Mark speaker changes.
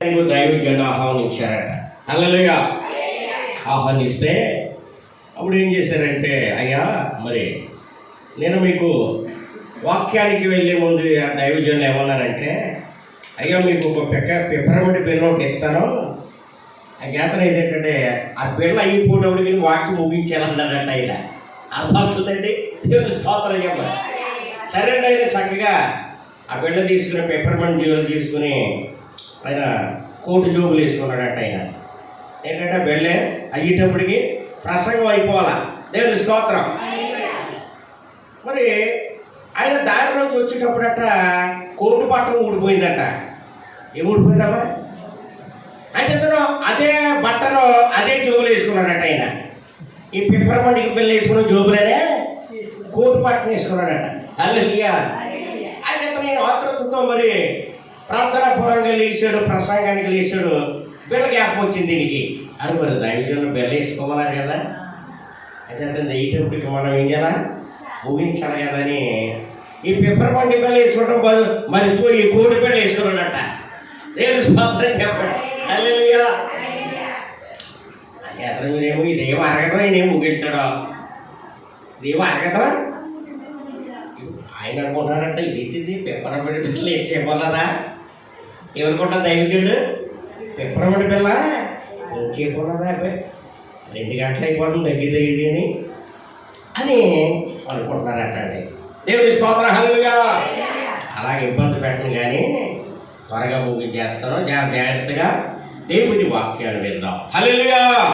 Speaker 1: దైవజనుడు ఆహ్వానించారట. హల్లెలూయా. ఆహ్వానిస్తే అప్పుడు ఏం చేశారంటే, అయ్యా మరి నేను మీకు వాక్యానికి వెళ్ళే ముందు ఆ దైవజనులు ఏమన్నారంటే, అయ్యా మీకు ఒక పెప్పరమెంట్ బిల్ల ఒకటి ఇస్తాను, ఆ జాతర ఏంటంటే ఆ బిల్ల అయిపోయేటప్పటికి వాక్యం ముగించాలన్నాడట. ఆయన అర్థమవుతుందండి. దేవుని స్తోత్రం చెప్పాలి. సరే అండి, ఆయన చక్కగా ఆ బిళ్ళ తీసుకుని పెప్పర్మెంట్ జోబులు తీసుకుని ఆయన కోటు జోబులు వేసుకున్నాడట. ఆయన ఏంటంటే బిళ్ళే అయ్యేటప్పటికి ప్రసంగం అయిపోవాలా. దేవుని స్తోత్రం. మరి ఆయన దారిలోంచి వచ్చేటప్పుడట కోటు పట్టం ఊడిపోయిందట. ఏం ఊడిపోయిందమ్మా అంటే అదే బట్టలో అదే జోబులు వేసుకున్నాడట. ఆయన ఈ పిప్పరమంటికి బిళ్ళ వేసుకున్న జోబులనే కోటు పట్టం వేసుకున్నాడట. హల్లెలూయా. ఆ చేత నేను ఆతృతతో మరి ప్రార్థనా పూర్వంగా లేచాడు, ప్రసంగానికి లేచాడు. బిళ్ళ జ్ఞాపకం వచ్చింది దీనికి. అని మరి దైవజనులు బిళ్ళ వేసుకోమన్నారు కదా, చేత నెయ్యేటప్పటికి మనం ఏం చేయాలా, ముగించాలి కదా అని ఈ పిప్పరమంటి బిళ్ళ వేసుకోవడం మరిచిపోయి ఈ కోడి బిళ్ళ వేసుకున్నాడట. దేవుని స్తోత్రం చెప్పండి. హల్లెలూయా. ఆ చేత మీరేమో ఇదేమో అరగదా, ఈయనేమో ముగించాడు. ఇదేమో అరగదా. ఆయన అనుకుంటున్నారంట, ఇదేంటిది పిప్పరమంటి బిళ్ళ ఇచ్చేపోలేదా. ఎవరుకుంటా దైవజనుడు పిప్పరమంటి బిళ్ళ ఇచ్చేపోలేదా, 2 గంటలు అయిపోతుంది దగ్గర అని అనుకుంటున్నారట అండి. దేవుని స్తోత్రం. హల్లెలూయా. అలాగే ఇబ్బంది పెట్టను కానీ త్వరగా ముగించేస్తాను. జాగ్రత్తగా దేవుని వాక్యాన్ని విందాం. హల్లెలూయా.